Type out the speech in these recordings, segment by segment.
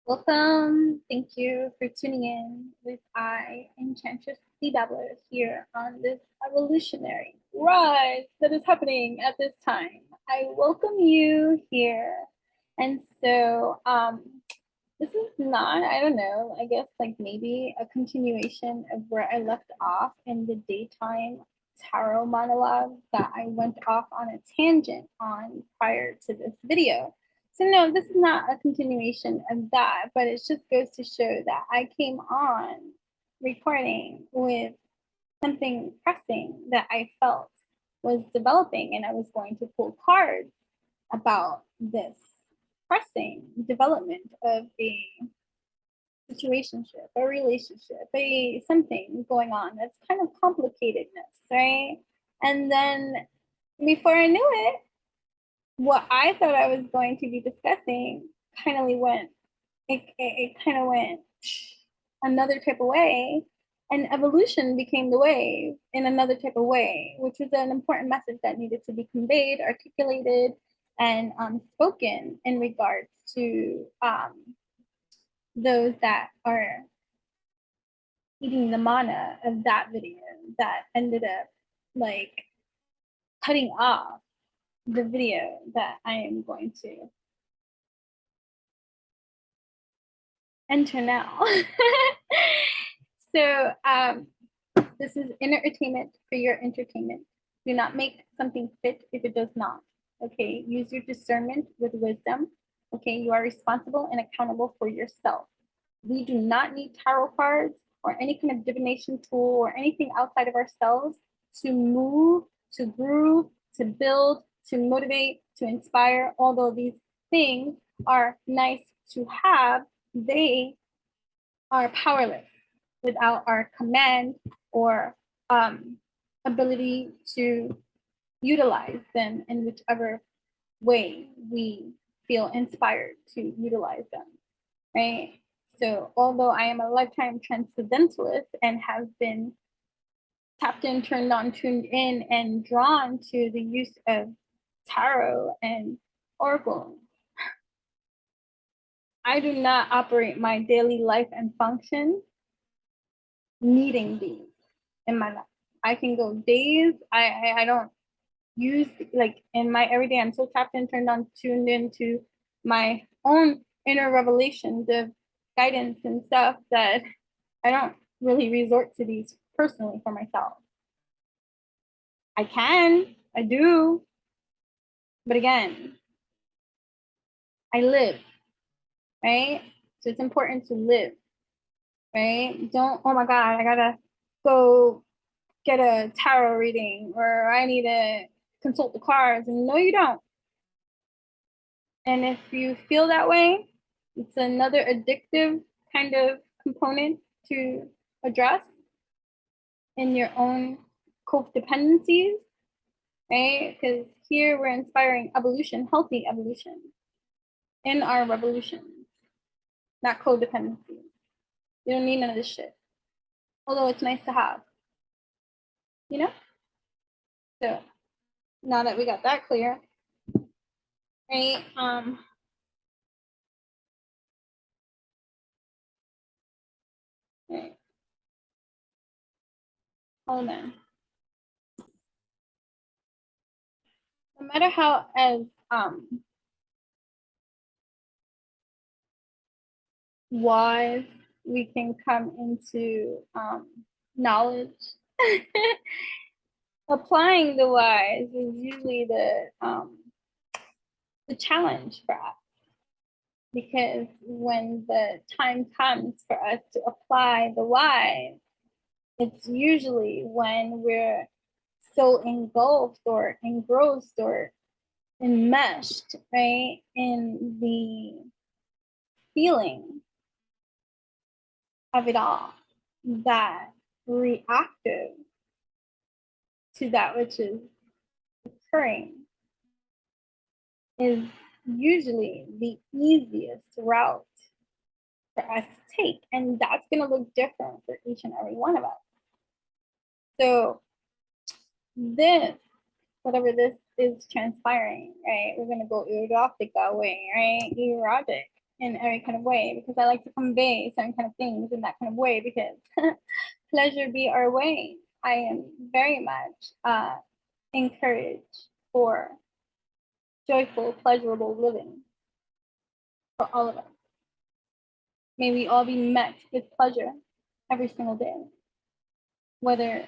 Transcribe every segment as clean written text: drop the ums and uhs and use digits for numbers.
Welcome. Thank you for tuning in with I, Enchantress the Babbler, here on this evolutionary rise that is happening at this time. I welcome you here. And so, this is not, I don't know, I guess like maybe a continuation of where I left off in the daytime tarot monologues that I went off on a tangent on prior to this video. So no, this is not a continuation of that, but it just goes to show that I came on recording with something pressing that I felt was developing, and I was going to pull cards about this pressing development of a situationship, a relationship, a something going on that's kind of complicatedness, right? And then before I knew it, what I thought I was going to be discussing kind of went, it kind of went another type of way. And evolution became the wave in another type of way, which was an important message that needed to be conveyed, articulated, and spoken in regards to those that are eating the mana of that video that ended up like cutting off the video that I am going to enter now. So this is entertainment for your entertainment. Do not make something fit if it does not. Okay, use your discernment with wisdom. Okay, you are responsible and accountable for yourself. We do not need tarot cards or any kind of divination tool or anything outside of ourselves to move, to groove, to build, to motivate, to inspire. Although these things are nice to have, they are powerless without our command or ability to utilize them in whichever way we feel inspired to utilize them, right? So although I am a lifetime transcendentalist and have been tapped in, turned on, tuned in, and drawn to the use of tarot and oracles, I do not operate my daily life and function needing these in my life. I can go days. I don't use like in my everyday. I'm so tapped in, turned on, tuned into my own inner revelations of guidance and stuff that I don't really resort to these personally for myself. I can, I do, but again, I live, right? So it's important to live, right? Don't, oh my God, I gotta go get a tarot reading or I need to consult the cards. And no, you don't. And if you feel that way, it's another addictive kind of component to address in your own codependencies, right? Because here we're inspiring evolution, healthy evolution in our revolutions, not codependencies. You don't need none of this shit. Although it's nice to have, you know? So now that we got that clear, right? Right. Hold on. No matter how as wise we can come into knowledge, applying the wise is usually the challenge for us, because when the time comes for us to apply the wise, it's usually when we're so engulfed or engrossed or enmeshed, right, in the feeling of it all that reactive to that which is occurring is usually the easiest route for us to take. And that's going to look different for each and every one of us. So, this, whatever this is transpiring, right? We're going to go erotica way, right? Erotic in every kind of way, because I like to convey certain kind of things in that kind of way, because pleasure be our way. I am very much encouraged for joyful, pleasurable living for all of us. May we all be met with pleasure every single day, whether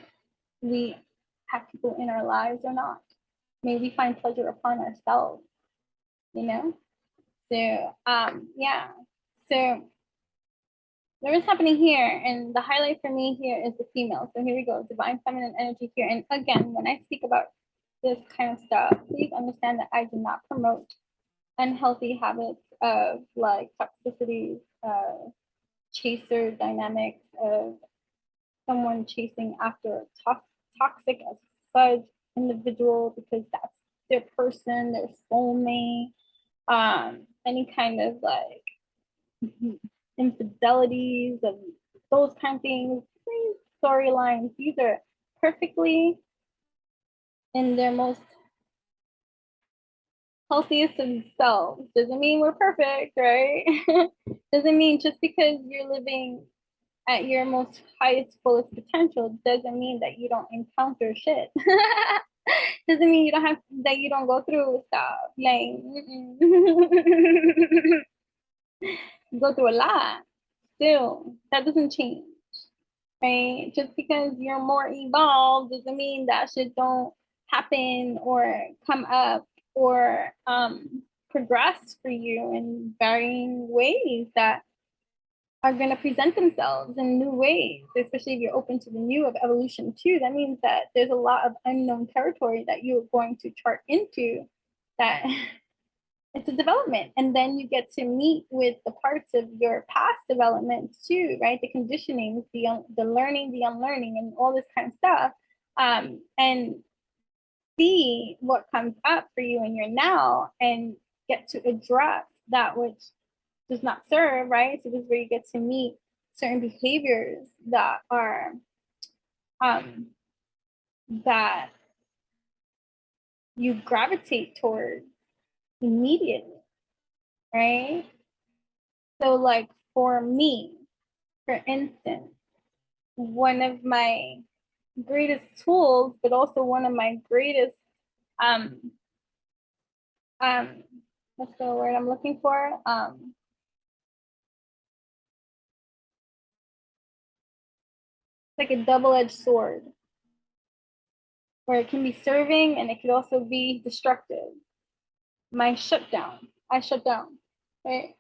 we have people in our lives or not. May we find pleasure upon ourselves, you know? So, yeah. So, what is happening here, and the highlight for me here is the female. So here we go, divine feminine energy here. And again, when I speak about this kind of stuff, please understand that I do not promote unhealthy habits of like toxicities, chaser dynamics of someone chasing after a toxic as such individual because that's their person, their soulmate, any kind of like infidelities and those kind of things. These storylines, these are perfectly in their most healthiest of selves. Doesn't mean we're perfect, right? Doesn't mean just because you're living at your most highest, fullest potential doesn't mean that you don't encounter shit. Doesn't mean you don't have that you don't go through stuff. Like go through a lot. Still, that doesn't change. Right? Just because you're more evolved doesn't mean that shit don't happen or come up or progress for you in varying ways that are going to present themselves in new ways, especially if you're open to the new of evolution too. That means that there's a lot of unknown territory that you're going to chart into, that it's a development. And then you get to meet with the parts of your past development too, right? The conditionings, the learning, the unlearning, and all this kind of stuff. And see what comes up for you in your now and get to address that which does not serve, right? So this is where you get to meet certain behaviors that are that you gravitate towards immediately, right? So like for me, for instance, one of my greatest tools, but also one of my greatest what's the word I'm looking for? Like a double-edged sword, where it can be serving and it could also be destructive. My shutdown, I shut down, right?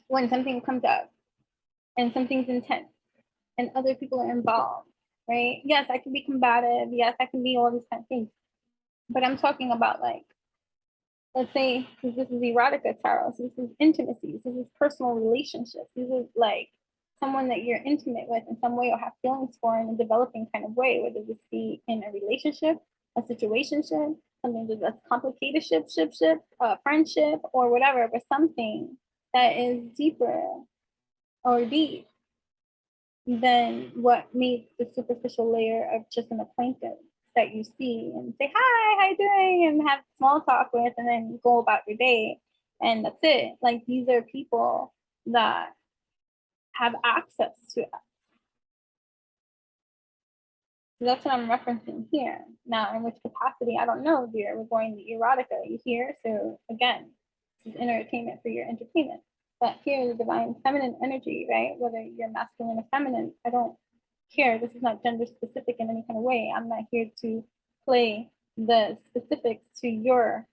When something comes up and something's intense and other people are involved, right? Yes, I can be combative. Yes, I can be all these kind of things. But I'm talking about like, let's say, because this is erotica tarot, so this is intimacies, this is personal relationships. This is like someone that you're intimate with in some way or have feelings for in a developing kind of way, whether this be in a relationship, a situationship, something that's complicated, friendship, or whatever, but something that is deeper or deep than what meets the superficial layer of just an acquaintance that you see and say, hi, how you doing? And have small talk with, and then go about your day. And that's it. Like, these are people that have access to us. So that's what I'm referencing here. Now, in which capacity, I don't know, dear. We're going to erotica, you hear? So again, this is entertainment for your entertainment. But here, the divine feminine energy, right? Whether you're masculine or feminine, I don't care. This is not gender specific in any kind of way. I'm not here to play the specifics to your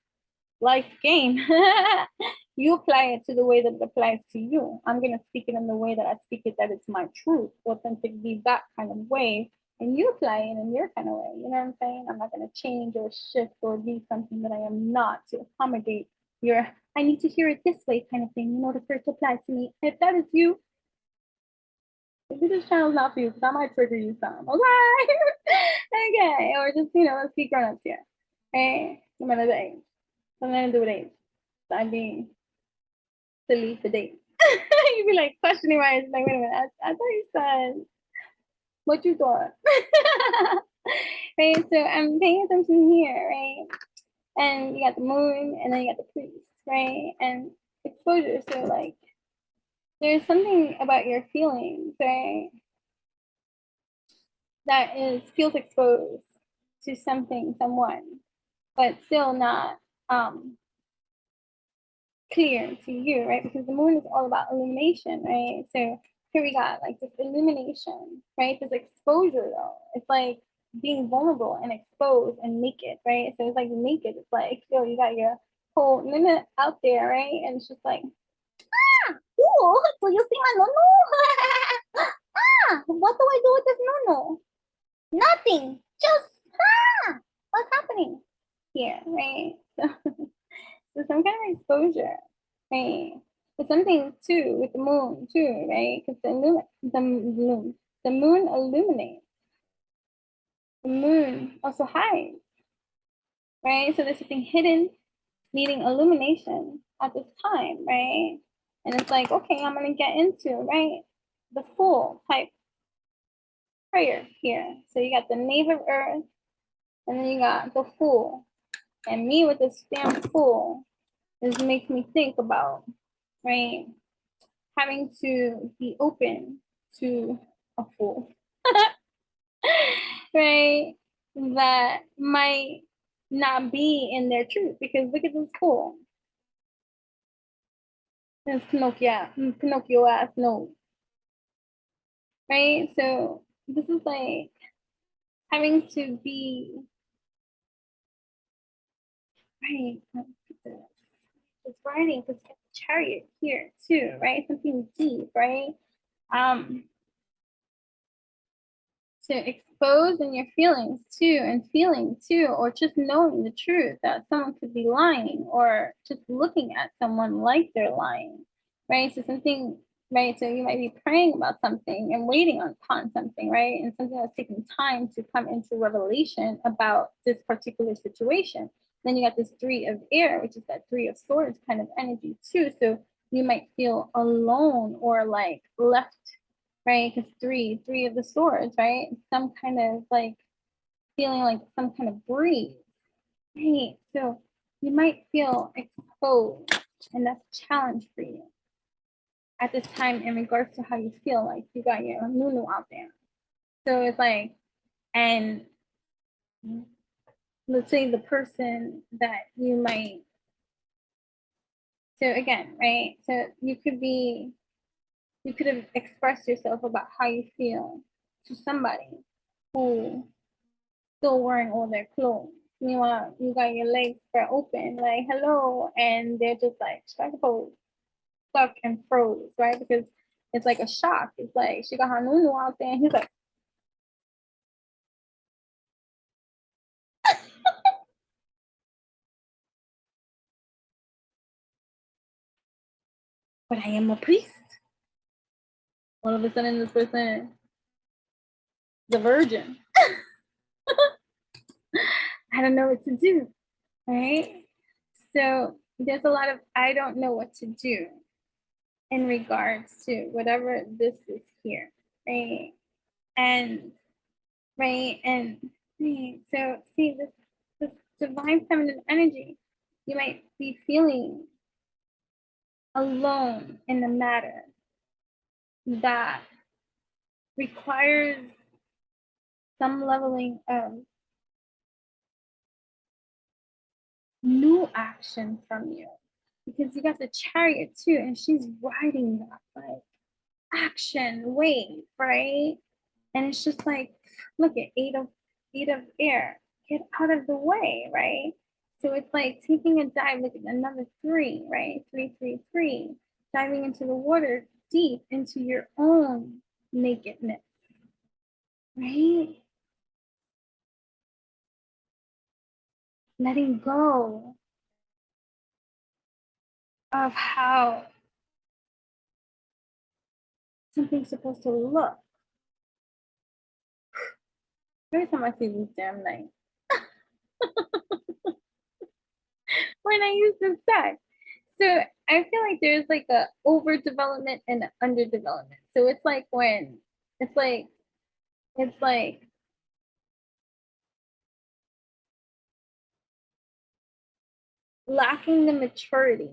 life game. You apply it to the way that it applies to you. I'm going to speak it in the way that I speak it, that it's my truth, authentically, that kind of way. And you apply it in your kind of way. You know what I'm saying? I'm not going to change or shift or be something that I am not to accommodate your, I need to hear it this way kind of thing in order for it to apply to me. If that is you, maybe this channel's not for you because I might trigger you some. Okay. Okay. Or just, let's be grown ups here. Okay. No matter the age. Something to do with age. So I'm being silly for dates. You'd be like questioning why it's like, wait a minute, I thought you said what you thought. Right. So I'm paying attention here, right? And you got the moon and then you got the priest, right? And it's exposure. So like there's something about your feelings, right? That feels exposed to something, someone, but still not clear to you, right? Because the moon is all about illumination, right? So here we got like this illumination, right? This exposure though. It's like being vulnerable and exposed and naked, right? So it's like naked. It's like, yo, you got your whole limit out there, right? And it's just like, ooh, do you see my nono? What do I do with this nono? Nothing. Just what's happening here, right? So some kind of exposure, right? But something too with the moon too, right? Because the moon illuminates. The moon also hides, right? So there's something hidden needing illumination at this time, right? And it's like, okay, I'm gonna get into, right, the Fool type prayer here. So you got the Knave of Earth, and then you got the Fool. And me with this damn Fool, this makes me think about, right, having to be open to a fool, right? That might not be in their truth because look at this fool. This Pinocchio ass nose, right? So this is like having to be right. It's writing because chariot here too, right? Something deep, right? Um, to expose in your feelings too and feeling too, or just knowing the truth that someone could be lying, or just looking at someone like they're lying, right? So something, right? So you might be praying about something and waiting upon something, right? And something that's taking time to come into revelation about this particular situation. Then you got this 3 of air, which is that 3 of swords kind of energy too. So you might feel alone or like left, right? Because three of the swords, right? Some kind of like feeling like some kind of breeze, right? So you might feel exposed, and that's a challenge for you at this time in regards to how you feel like you got your nunu out there. So it's like, and let's say the person that you might, so again, right? So you could have expressed yourself about how you feel to somebody who still wearing all their clothes. Meanwhile, you got your legs spread open, like hello, and they're just like stuck and froze, right? Because it's like a shock. It's like she got her nunu out there, and he's like, "But I am a priest." All of a sudden, this person is a virgin. I don't know what to do, right? So there's a lot of I don't know what to do in regards to whatever this is here, right? And right? And right, so see this divine feminine energy, you might be feeling alone in a matter that requires some leveling of new action from you. Because you got the chariot too, and she's riding that like action wave, right? And it's just like, look at eight of air. Get out of the way, right? So it's like taking a dive, look at another 3, right? 333. Diving into the water deep into your own nakedness, right? Letting go of how something's supposed to look. Every time I see this damn night, when I use this deck. So I feel like there's like a overdevelopment and an underdevelopment. So it's like when it's like lacking the maturity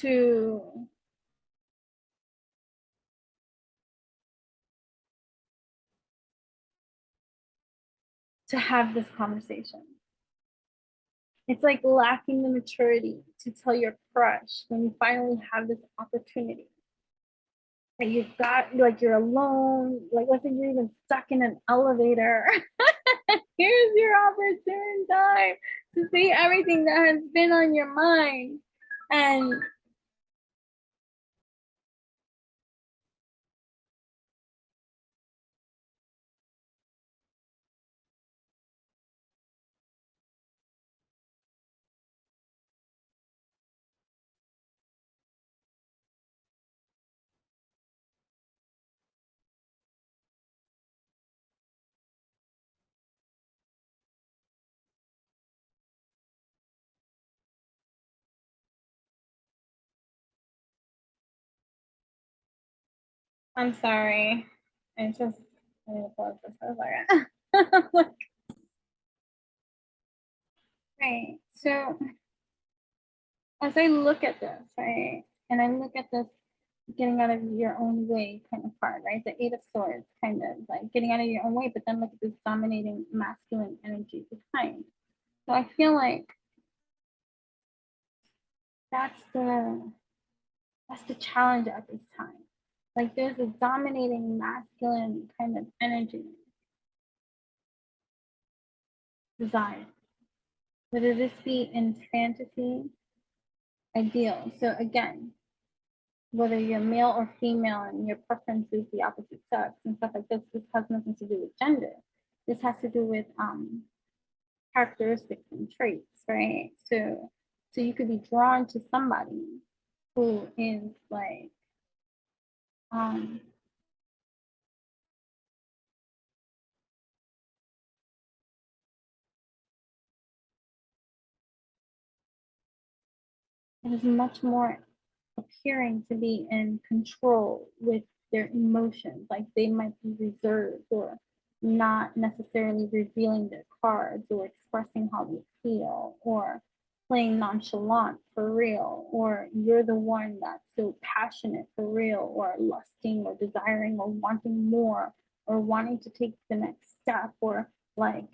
to have this conversation. It's like lacking the maturity to tell your crush when you finally have this opportunity. And you've got, like, you're alone, like, let's say you're even stuck in an elevator. Here's your opportune time to say everything that has been on your mind. And I'm sorry. I just, I need to pause this for a second. Like, right. So as I look at this, right, and I look at this getting out of your own way kind of part, right? The Eight of Swords, kind of like getting out of your own way, but then look at this dominating masculine energy behind. So I feel like that's the that's the challenge at this time. Like there's a dominating masculine kind of energy desire, whether this be in fantasy, ideal. So again, whether you're male or female and your preference is the opposite sex and stuff like this has nothing to do with gender. This has to do with characteristics and traits, right? So you could be drawn to somebody who is like um is much more appearing to be in control with their emotions. Like they might be reserved or not necessarily revealing their cards or expressing how they feel or playing nonchalant for real, or you're the one that's so passionate for real, or lusting or desiring or wanting more or wanting to take the next step, or like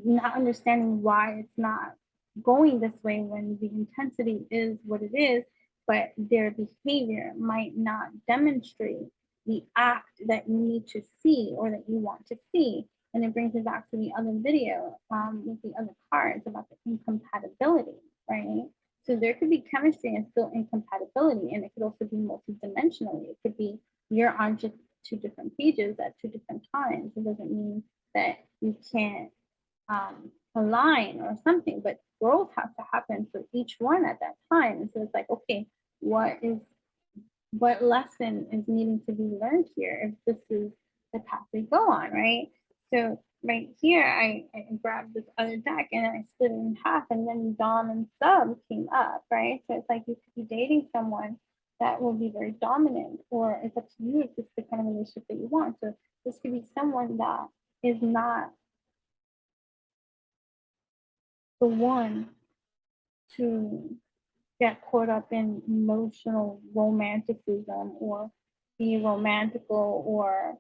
not understanding why it's not going this way when the intensity is what it is, but their behavior might not demonstrate the act that you need to see or that you want to see. And it brings me back to the other video with the other cards about the incompatibility, right? So there could be chemistry and still incompatibility, and it could also be multidimensionally. It could be you're on just two different pages at two different times. It doesn't mean that you can't align or something, but growth has to happen for each one at that time. And so it's like, okay, what lesson is needing to be learned here if this is the path we go on, right? So right here, I grabbed this other deck and I split it in half, and then Dom and Sub came up, right? So it's like you could be dating someone that will be very dominant, or it's up to you if this is the kind of relationship that you want. So this could be someone that is not the one to get caught up in emotional romanticism or be romantical or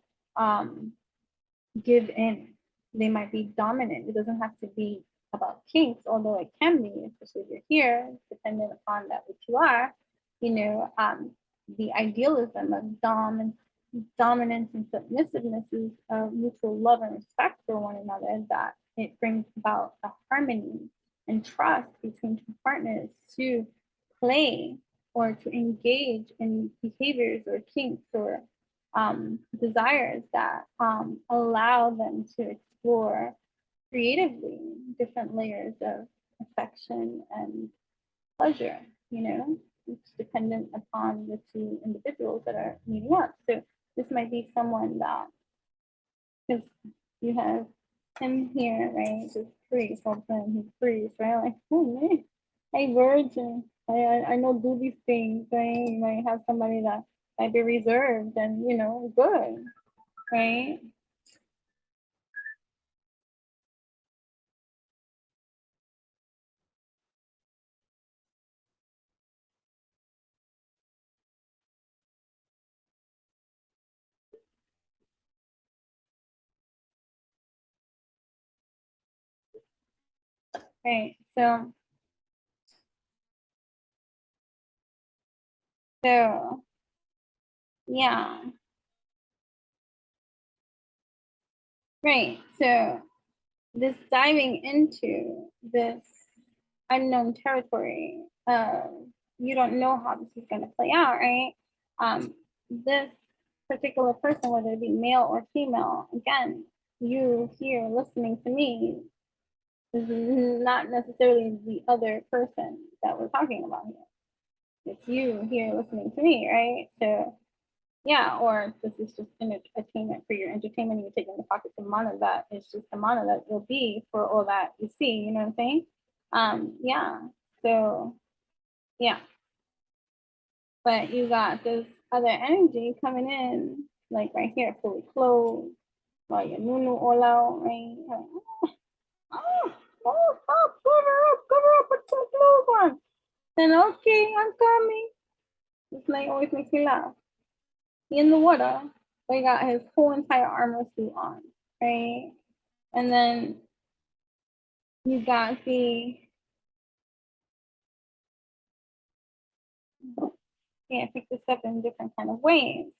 give in. They might be dominant. It doesn't have to be about kinks, although it can be, especially if you're here, depending upon that which you are. You know, the idealism of dominance and submissiveness is a mutual love and respect for one another, that it brings about a harmony and trust between two partners to play or to engage in behaviors or kinks or desires that allow them to explore creatively different layers of affection and pleasure, you know, it's dependent upon the two individuals that are meeting up. So this might be someone that, because you have him here, right? This priest, all of a sudden he's priest, right? Like, oh man, hey virgin, I know do these things, right? You might have somebody that might be reserved and you know, good, right? right? So yeah, right. So this diving into this unknown territory, you don't know how this is going to play out, right? This particular person, whether it be male or female, again, you here listening to me is not necessarily the other person that we're talking about here. It's you here listening to me, right? So yeah, or this is just entertainment for your entertainment. You're taking the pockets of mana that is just the mana that will be for all that you see. You know what I'm saying? Yeah. So yeah, but you got this other energy coming in, like right here, fully clothed, while your nunu all out, right? Like, oh, oh, stop, cover up, put some clothes on. Then okay, I'm coming. This night always makes me laugh. In the water, but he got his whole entire armor suit on, right? And then you got the, yeah, pick this up in different kind of ways.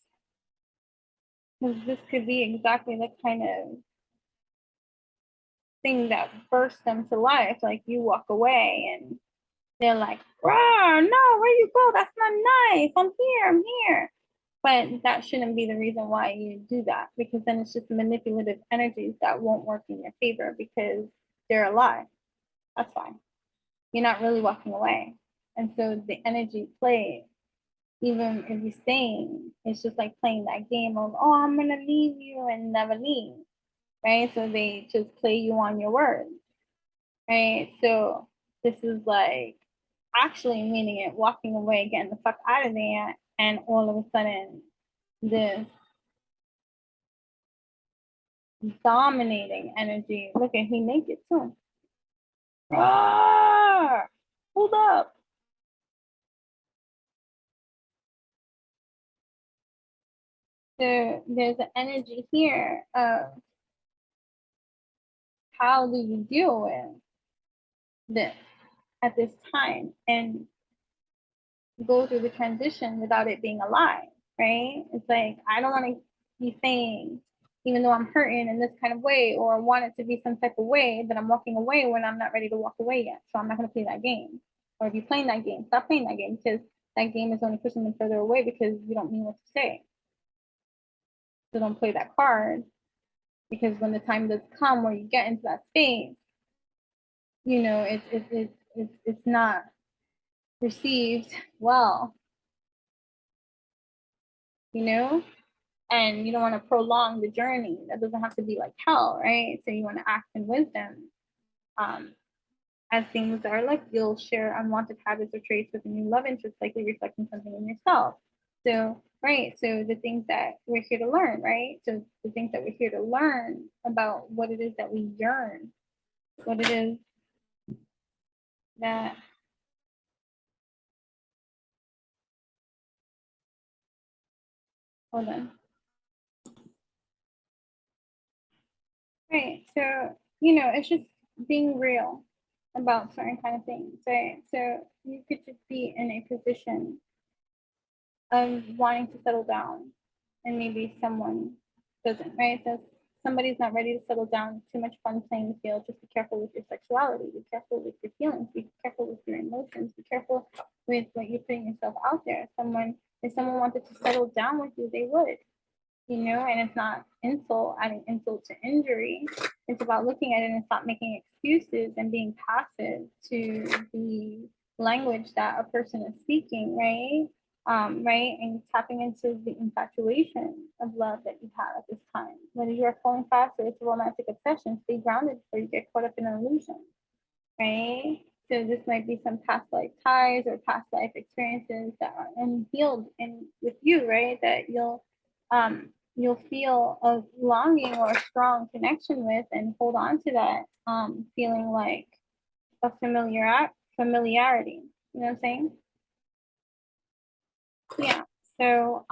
Because this could be exactly the kind of thing that bursts them to life. Like you walk away and they're like, "Rah, no, where you go? That's not nice. I'm here. But that shouldn't be the reason why you do that, because then it's just manipulative energies that won't work in your favor because they're a lie. That's fine. You're not really walking away. And so the energy plays, even if you're staying, it's just like playing that game of, oh, I'm gonna leave you and never leave. Right. So they just play you on your words. Right. So this is like actually meaning it, walking away, getting the fuck out of there, and all of a sudden this dominating energy. Look at he naked too. Ah, hold up. There's an energy here of how do you deal with this at this time and go through the transition without it being a lie, right? It's like I don't want to be saying, even though I'm hurting in this kind of way or want it to be some type of way, that I'm walking away when I'm not ready to walk away yet. So I'm not going to play that game. Or if you're playing that game, stop playing that game, because that game is only pushing them further away because you don't mean what to say. So don't play that card, because when the time does come where you get into that space, you know, it's not received well, you know, and you don't want to prolong the journey. That doesn't have to be like hell, right? So you want to act in wisdom. Um, as things are like, you'll share unwanted habits or traits with a new love interest, likely reflecting something in yourself. So, right. So the things that we're here to learn, right? So the things that we're here to learn about what it is that we yearn, what it is that, hold on. Right. So, you know, it's just being real about certain kind of things, right? So you could just be in a position of wanting to settle down and maybe someone doesn't, right? So somebody's not ready to settle down, too much fun playing the field. Just be careful with your sexuality, be careful with your feelings, be careful with your emotions, be careful with what you're putting yourself out there. If someone wanted to settle down with you, they would, you know, and it's not insult, adding insult to injury. It's about looking at it and stop making excuses and being passive to the language that a person is speaking, right? Right, and tapping into the infatuation of love that you have at this time. Whether you are falling fast or it's a romantic obsession, stay grounded before you get caught up in an illusion, right? So this might be some past life ties or past life experiences that are unhealed in with you, right? That you'll feel a longing or a strong connection with and hold on to that feeling like a familiarity. You know what I'm saying? Yeah. So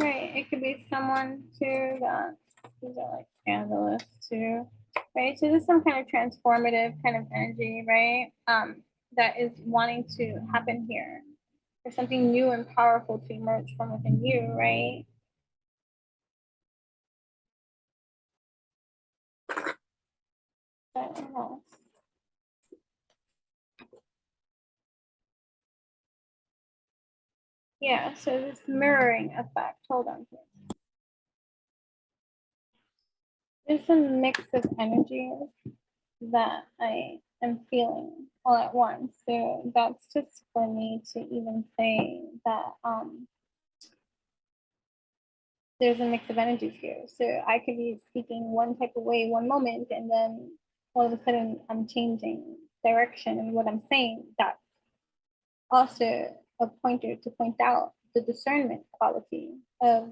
Right. It could be someone too that these are like scandalous too. Right. So there's some kind of transformative kind of energy, right? That is wanting to happen here. There's something new and powerful to emerge from within you, right? I don't know. Yeah, so this mirroring effect. Hold on here. There's a mix of energies that I am feeling all at once. So that's just for me to even say that there's a mix of energies here. So I could be speaking one type of way one moment, and then all of a sudden I'm changing direction and what I'm saying. That's also a pointer to point out the discernment quality of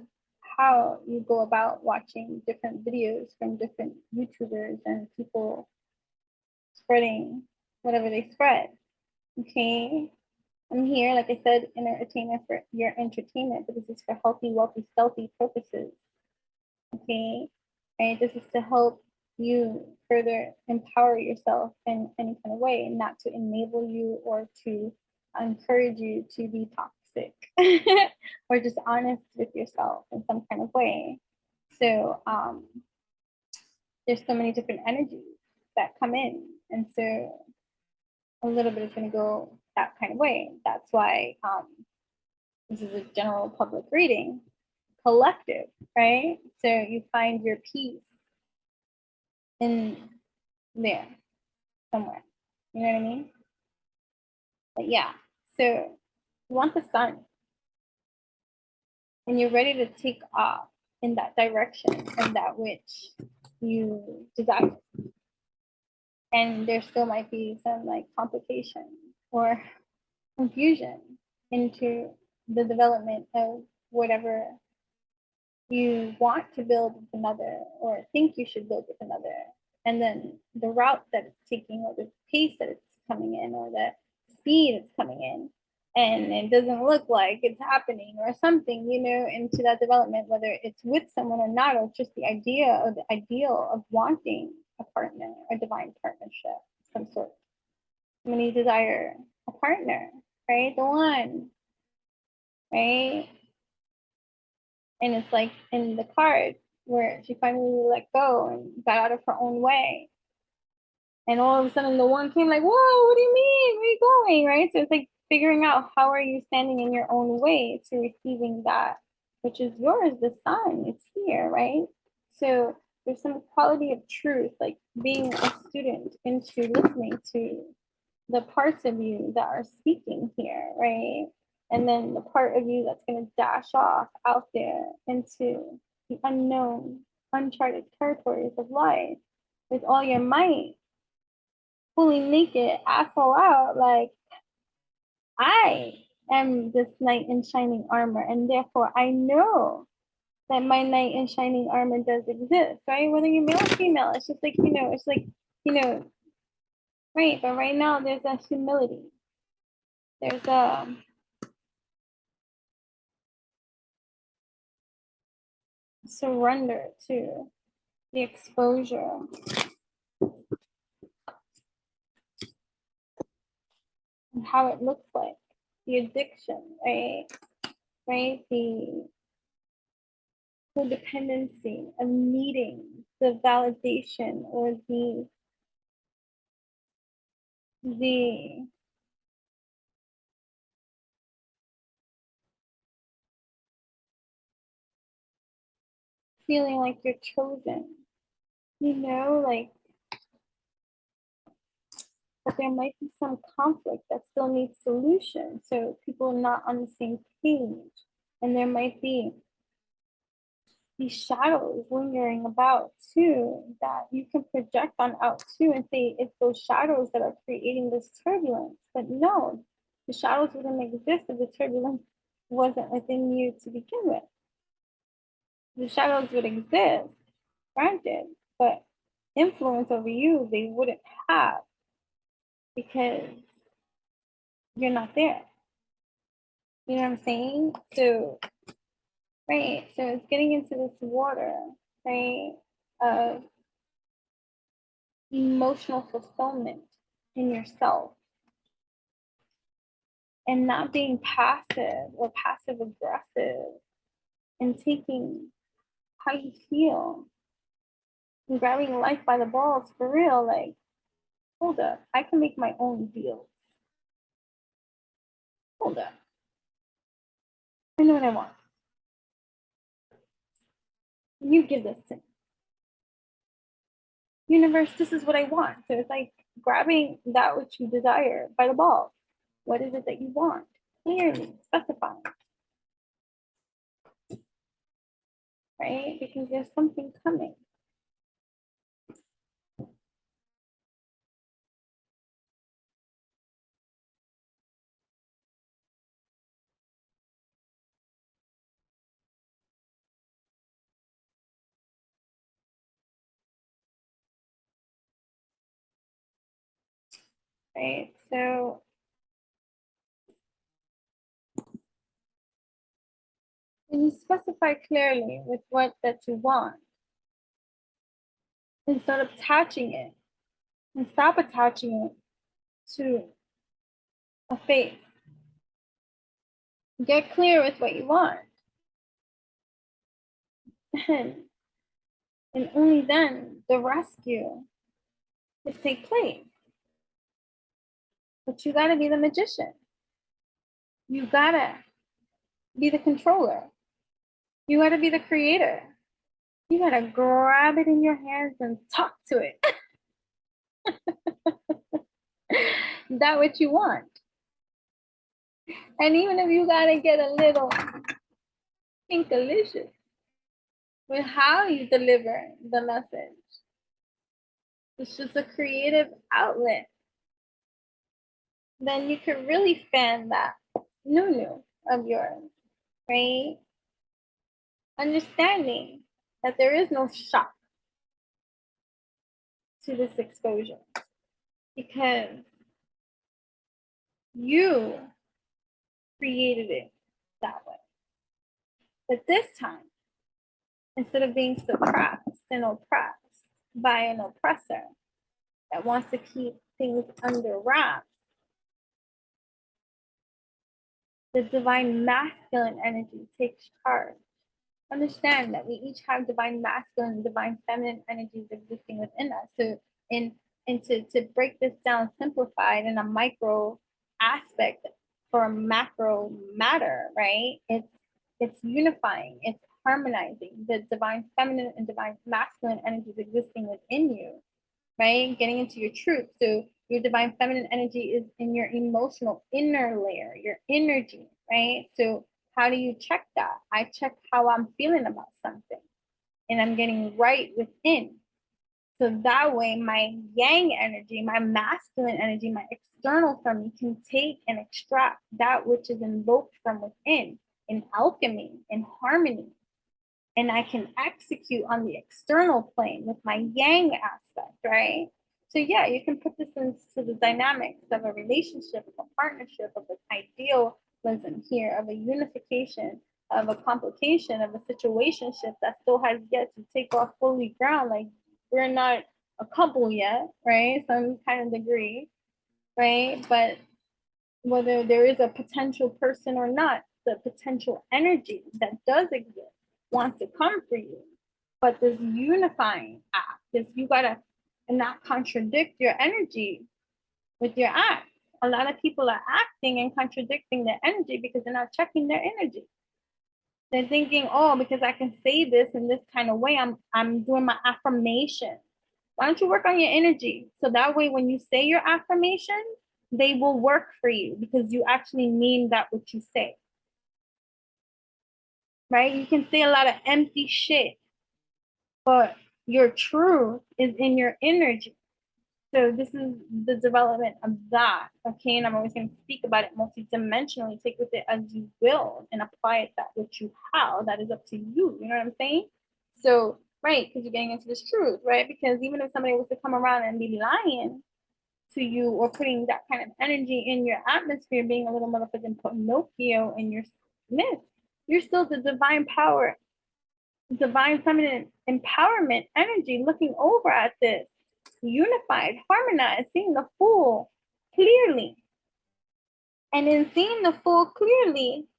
how you go about watching different videos from different YouTubers and people spreading whatever they spread. Okay. I'm here, like I said, entertainment for your entertainment, but this is for healthy, wealthy, stealthy purposes. Okay. Right. This is to help you further empower yourself in any kind of way, not to enable you or to encourage you to be toxic or dishonest with yourself in some kind of way. So there's so many different energies that come in. And so a little bit is going to go that kind of way. That's why this is a general public reading, collective, right? So you find your peace in there somewhere. You know what I mean? But yeah, so you want the sun and you're ready to take off in that direction and that which you desire. And there still might be some like complication or confusion into the development of whatever you want to build with another or think you should build with another. And then the route that it's taking or the pace that it's coming in or the speed it's coming in. And it doesn't look like it's happening or something, you know, into that development, whether it's with someone or not, or just the idea or the ideal of wanting a partner, a divine partnership of some sort. Many desire a partner, right? The one, right? And it's like in the card where she finally let go and got out of her own way. And all of a sudden the one came like, whoa, what do you mean? Where are you going? Right? So it's like figuring out how are you standing in your own way to receiving that, which is yours, the sun, it's here, right? So there's some quality of truth, like being a student into listening to the parts of you that are speaking here, right? And then the part of you that's going to dash off out there into the unknown, uncharted territories of life with all your might, fully naked, asshole out, like, I am this knight in shining armor, and therefore I know that my knight in shining armor does exist, right? Whether you're male or female, it's just like, you know, it's like, you know, right? But right now there's a humility. There's a surrender to the exposure and how it looks like, the addiction, right? Right? The codependency of needing the validation or the feeling like you're chosen, you know, like, but there might be some conflict that still needs solution. So people are not on the same page. And there might be these shadows lingering about too that you can project on out too and say it's those shadows that are creating this turbulence. But no, the shadows wouldn't exist if the turbulence wasn't within you to begin with. The shadows would exist, granted, but influence over you they wouldn't have because you're not there. You know what I'm saying? So, right? So it's getting into this water, right, of emotional fulfillment in yourself and not being passive or passive aggressive and taking how you feel and grabbing life by the balls for real. Like, hold up, I can make my own deals. Hold up, I know what I want. You give this to me. Universe, this is what I want. So it's like grabbing that which you desire by the balls. What is it that you want? Clearly specifying, right? Because there's something coming. Right? So when you specify clearly with what that you want, instead of attaching it, and stop attaching it to a face. Get clear with what you want. And only then the rescue will take place. But you gotta be the magician. You gotta be the controller. You gotta be the creator. You gotta grab it in your hands and talk to it. That what you want. And even if you gotta get a little pinkalicious with how you deliver the message, it's just a creative outlet. Then you can really fan that new of yours, right? Understanding that there is no shock to this exposure because you created it that way. But this time, instead of being suppressed and oppressed by an oppressor that wants to keep things under wraps, the divine masculine energy takes charge. Understand that we each have divine masculine and divine feminine energies existing within us. So to break this down simplified in a micro aspect for a macro matter, right? It's unifying, it's harmonizing the divine feminine and divine masculine energies existing within you, right? Getting into your truth. So your divine feminine energy is in your emotional inner layer, your energy, right? So how do you check that? I check how I'm feeling about something and I'm getting right within. So that way my yang energy, my masculine energy, my external from me can take and extract that which is invoked from within in alchemy, in harmony. And I can execute on the external plane with my yang aspect, right? So yeah, you can put this into the dynamics of a relationship, of a partnership, of an idealism here, of a unification, of a complication, of a situationship that still has yet to take off fully ground. Like we're not a couple yet, right? Some kind of degree, right? But whether there is a potential person or not, the potential energy that does exist wants to come for you. But this unifying act, this you gotta not contradict your energy with your acts. A lot of people are acting and contradicting their energy because they're not checking their energy. They're thinking, oh, because I can say this in this kind of way, I'm doing my affirmation. Why don't you work on your energy? So that way when you say your affirmations, they will work for you because you actually mean that what you say. Right? You can say a lot of empty shit, but your truth is in your energy. So this is the development of that. Okay, and I'm always going to speak about it multi-dimensionally. Take with it as you will and apply it that which you have. That is up to you. You know what I'm saying? So, right, because you're getting into this truth, right? Because even if somebody was to come around and be lying to you or putting that kind of energy in your atmosphere, being a little motherfucking Pinocchio in your midst, You're still the divine power, divine feminine empowerment energy looking over at this, unified, harmonized, seeing the Fool clearly. And in seeing the Fool clearly,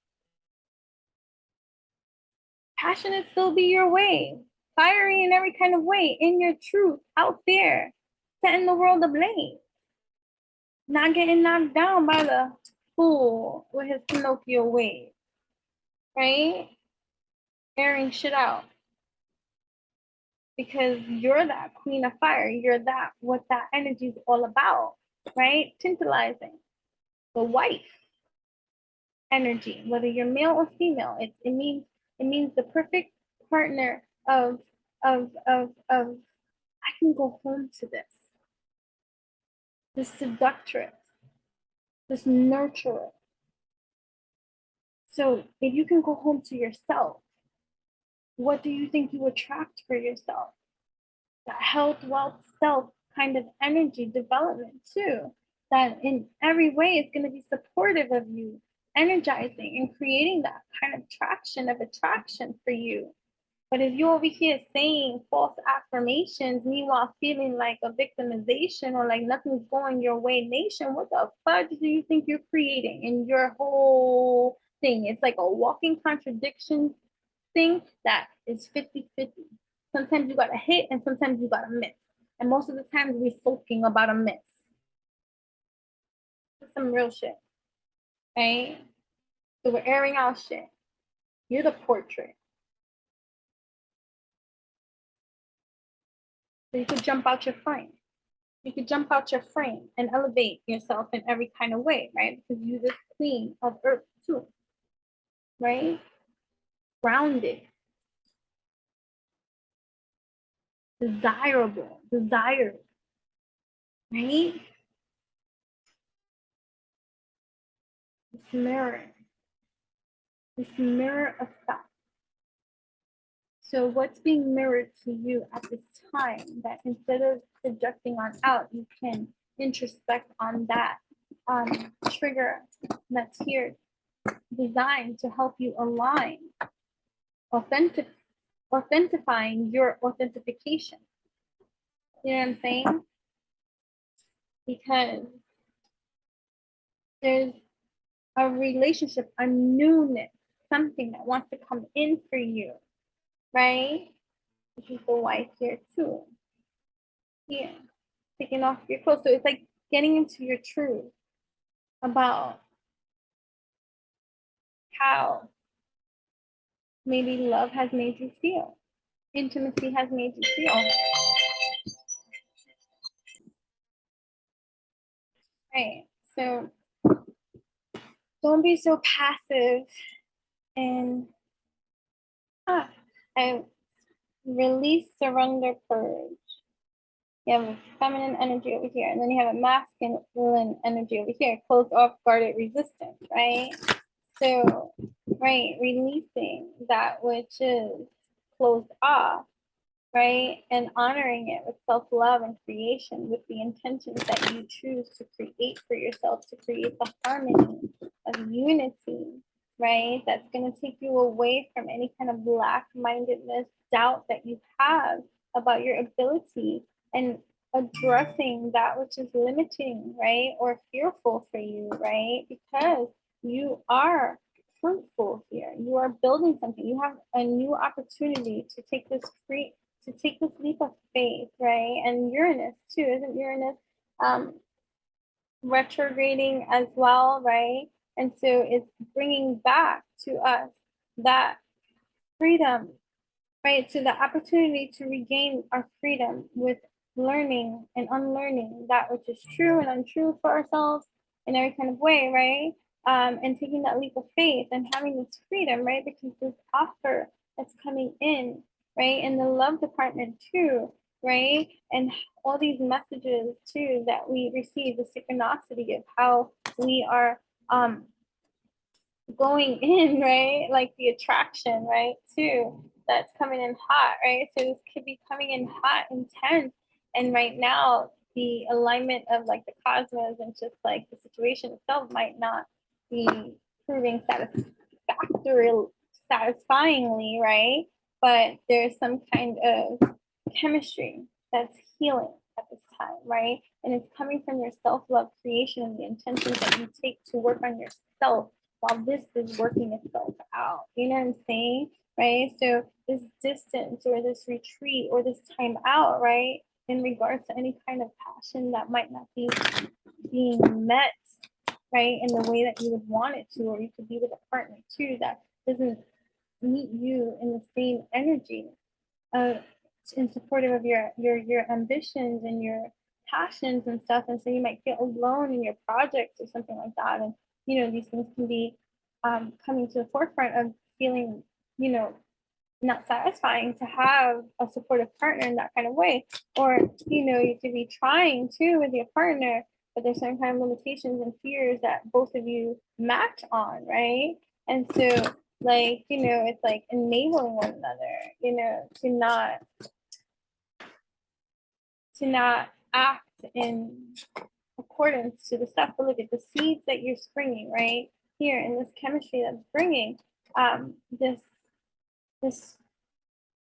passionate still be your way, fiery in every kind of way, in your truth, out there, setting the world ablaze, not getting knocked down by the Fool with his Pinocchio ways, right? Airing shit out. Because you're that queen of fire. You're that, what that energy is all about, right? Tantalizing. The wife energy, whether you're male or female, it means the perfect partner of I can go home to this seductress, this nurturer. So if you can go home to yourself, what do you think you attract for yourself? That health, wealth, self kind of energy development too. That in every way is going to be supportive of you, energizing and creating that kind of traction of attraction for you. But if you're over here saying false affirmations, meanwhile feeling like a victimization or like nothing's going your way, nation, what the fudge do you think you're creating in your whole thing? It's like a walking contradiction thing that is 50-50. Sometimes you got to hit and sometimes you got to miss. And most of the times we're sulking about a miss. That's some real shit, right? So we're airing out shit. You're the portrait. So you could jump out your frame. You could jump out your frame and elevate yourself in every kind of way, right? Because you're this queen of earth too, right? Grounded, desirable, desired, right? This mirror effect. So what's being mirrored to you at this time that instead of projecting on out, you can introspect on that trigger that's here designed to help you align, authentifying your authentication. You know what I'm saying? Because there's a relationship, a newness, something that wants to come in for you, right? This is the wife here too. Yeah, taking off your clothes. So it's like getting into your truth about how maybe love has made you feel, intimacy has made you feel. Right. So don't be so passive and I release, surrender, purge. You have a feminine energy over here, and then you have a masculine energy over here, closed off, guarded, resistant, right? So, right, releasing that which is closed off, right? And honoring it with self-love and creation with the intentions that you choose to create for yourself, to create the harmony of unity, right? That's going to take you away from any kind of black-mindedness, doubt that you have about your ability, and addressing that which is limiting, right? Or fearful for you, right? Because you are fruitful here. You are building something. You have a new opportunity to take this leap of faith, right? And Uranus too, isn't Uranus retrograding as well, right? And so it's bringing back to us that freedom, right? So the opportunity to regain our freedom with learning and unlearning that which is true and untrue for ourselves in every kind of way, right? And taking that leap of faith and having this freedom, right? Because this offer that's coming in, right? In the love department too, right? And all these messages too that we receive, the synchronicity of how we are going in, right? Like the attraction, right? Too, that's coming in hot, right? So this could be coming in hot, intense. And right now, the alignment of like the cosmos and just like the situation itself might not be proving satisfyingly, right? But there's some kind of chemistry that's healing at this time, right? And it's coming from your self-love creation and the intentions that you take to work on yourself while this is working itself out. You know what I'm saying? Right? So this distance or this retreat or this time out, right? In regards to any kind of passion that might not be being met, right, in the way that you would want it to, or you could be with a partner too that doesn't meet you in the same energy, uh, in supportive of your ambitions and your passions and stuff. And so you might feel alone in your projects or something like that. And these things can be coming to the forefront of feeling, not satisfying to have a supportive partner in that kind of way. Or, you could be trying to with your partner, but there's some kind of limitations and fears that both of you match on, right? And so, like, it's like enabling one another, to not act in accordance to the stuff. But look at the seeds that you're springing right here in this chemistry that's bringing this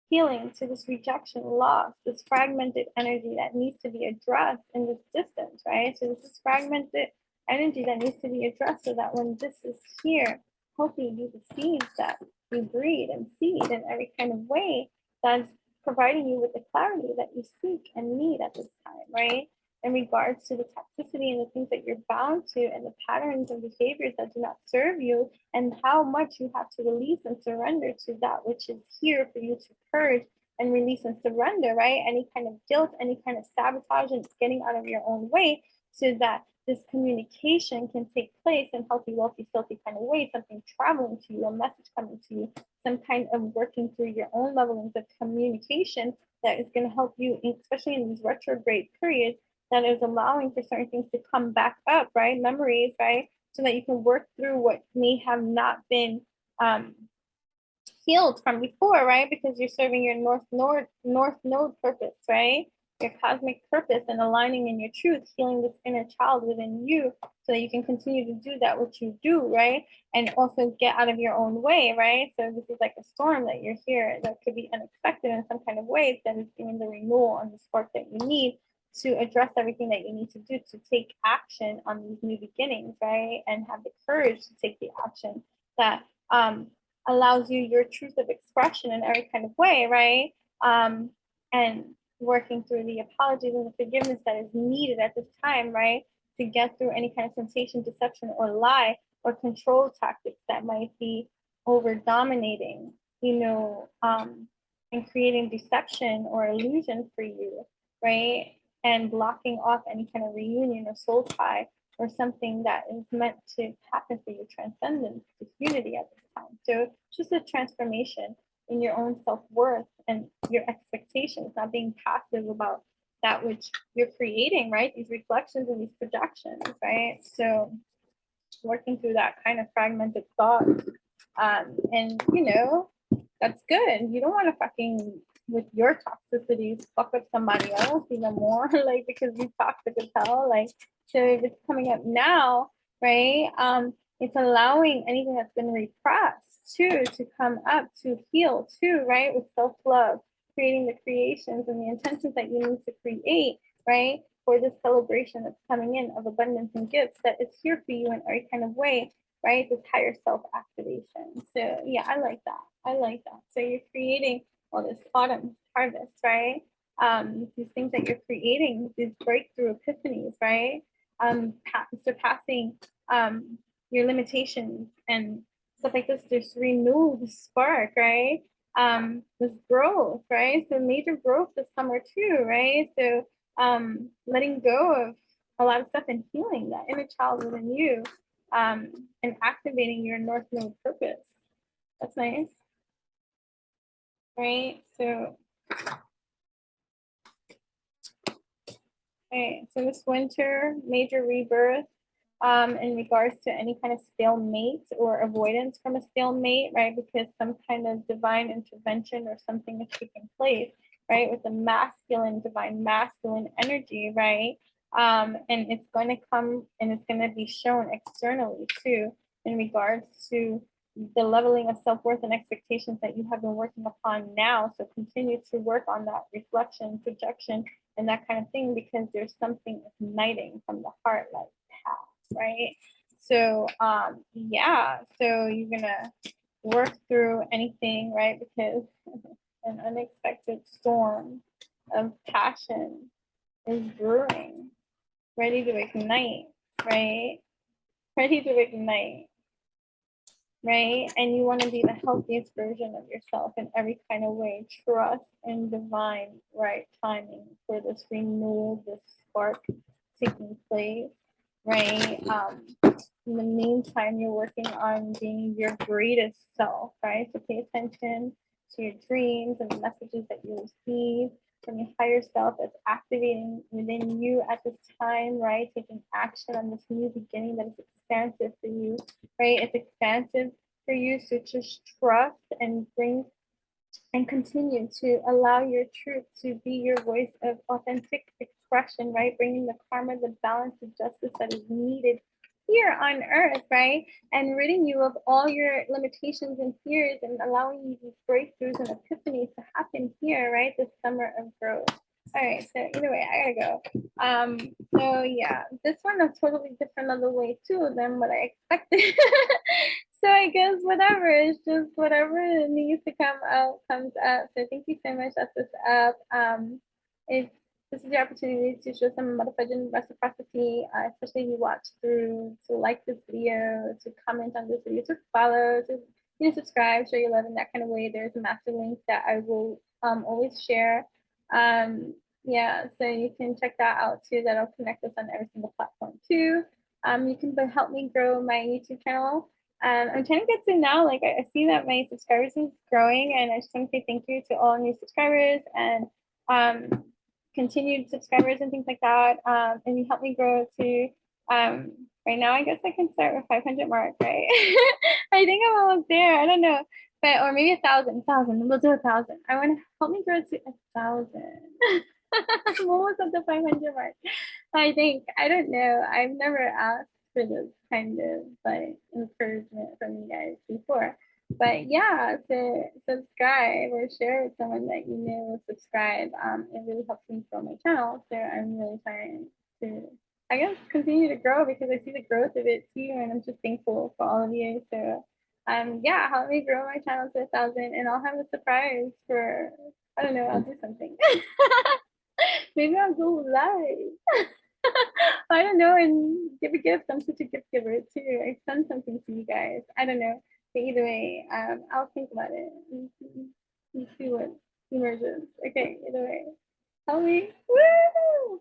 healing to this rejection, loss, this fragmented energy that needs to be addressed in this distance, right? So this is fragmented energy that needs to be addressed so that when this is here, hopefully be the seeds that you breed and seed in every kind of way that's providing you with the clarity that you seek and need at this time, right? In regards to the toxicity and the things that you're bound to and the patterns and behaviors that do not serve you, and how much you have to release and surrender to that which is here for you to purge and release and surrender, right? Any kind of guilt, any kind of sabotage, and getting out of your own way so that this communication can take place in healthy, wealthy, filthy kind of way, something traveling to you, a message coming to you, some kind of working through your own levelings of communication that is going to help you, especially in these retrograde periods, that is allowing for certain things to come back up, right? Memories, right? So that you can work through what may have not been healed from before, right? Because you're serving your north node purpose, right? Your cosmic purpose and aligning in your truth, healing this inner child within you so that you can continue to do that which you do, right? And also get out of your own way, right? So this is like a storm that you're here that could be unexpected in some kind of ways that is giving the renewal and the spark that you need to address everything that you need to do to take action on these new beginnings, right? And have the courage to take the action that allows you your truth of expression in every kind of way, right? And working through the apologies and the forgiveness that is needed at this time, right? To get through any kind of temptation, deception, or lie or control tactics that might be over dominating, and creating deception or illusion for you, right? And blocking off any kind of reunion or soul tie or something that is meant to happen for your transcendence, this unity at this time. So it's just a transformation in your own self-worth and your expectations, not being passive about that which you're creating, right? These reflections and these projections, right? So working through that kind of fragmented thought. And that's good. You don't want to fucking with your toxicities fuck up somebody else even more, like because you toxic as hell. Like, so if it's coming up now, right? It's allowing anything that's been repressed too to come up to heal too, right? With self-love, creating the creations and the intentions that you need to create, right? For this celebration that's coming in of abundance and gifts that is here for you in every kind of way, right? This higher self activation. So yeah, I like that. I like that. So you're creating all this autumn harvest, right? These things that you're creating, these breakthrough epiphanies, right? Surpassing your limitations and stuff like this. This renewed spark, right? This growth, right? So major growth this summer too, right? So letting go of a lot of stuff and healing that inner child within you, and activating your North Node purpose. That's nice, right? So, okay, so this winter, major rebirth, in regards to any kind of stalemate or avoidance from a stalemate, right? Because some kind of divine intervention or something is taking place, right? With the masculine, divine masculine energy, right? And it's going to come and it's going to be shown externally too, in regards to the leveling of self-worth and expectations that you have been working upon now. So continue to work on that reflection, projection, and that kind of thing, because there's something igniting from the heart like past, right? So yeah, so you're gonna work through anything, right? Because an unexpected storm of passion is brewing, ready to ignite, right? Ready to ignite, right? And you want to be the healthiest version of yourself in every kind of way. Trust in divine right timing for this renewal, this spark taking place, right? In the meantime, you're working on being your greatest self, right? So pay attention to your dreams and the messages that you receive from your higher self that's activating within you at this time, right? Taking action on this new beginning that is expansive for you, right? It's expansive for you. So just trust and bring and continue to allow your truth to be your voice of authentic expression, right? Bringing the karma, the balance, the justice that is needed here on earth, right? And ridding you of all your limitations and fears and allowing you these breakthroughs and epiphanies to happen here, right? This summer of growth. All right, so either way, I gotta go. So yeah, this one a totally different other way too than what I expected. So I guess whatever, it's just whatever needs to come out comes up. So thank you so much, that's this up. If this is your opportunity to show some motherfucking reciprocity, especially if you watch through, to like this video, to comment on this video, to follow, to subscribe, show your love in that kind of way. There's a master link that I will always share. Yeah, so you can check that out too. That'll connect us on every single platform too. You can help me grow my YouTube channel. I'm trying to get to now, like I see that my subscribers is growing, and I just want to say thank you to all new subscribers and continued subscribers and things like that. And you help me grow to right now. I guess I can start with 500 mark, right? I think I'm almost there. I don't know, but or maybe 1,000. We'll do 1,000. I want to help me grow to 1,000. I'm almost at the 500 mark. I think I don't know. I've never asked for this kind of like encouragement from you guys before. But yeah, so subscribe or share with someone that you know will subscribe. It really helps me grow my channel. So I'm really trying to, I guess, continue to grow because I see the growth of it too, and I'm just thankful for all of you. So yeah, help me grow my channel to 1,000, and I'll have a surprise for, I don't know, I'll do something. Maybe I'll go live. I don't know, and give a gift. I'm such a gift giver too. I send something to you guys. I don't know. But either way, I'll think about it and see what emerges. Okay, either way. Help me. Woo!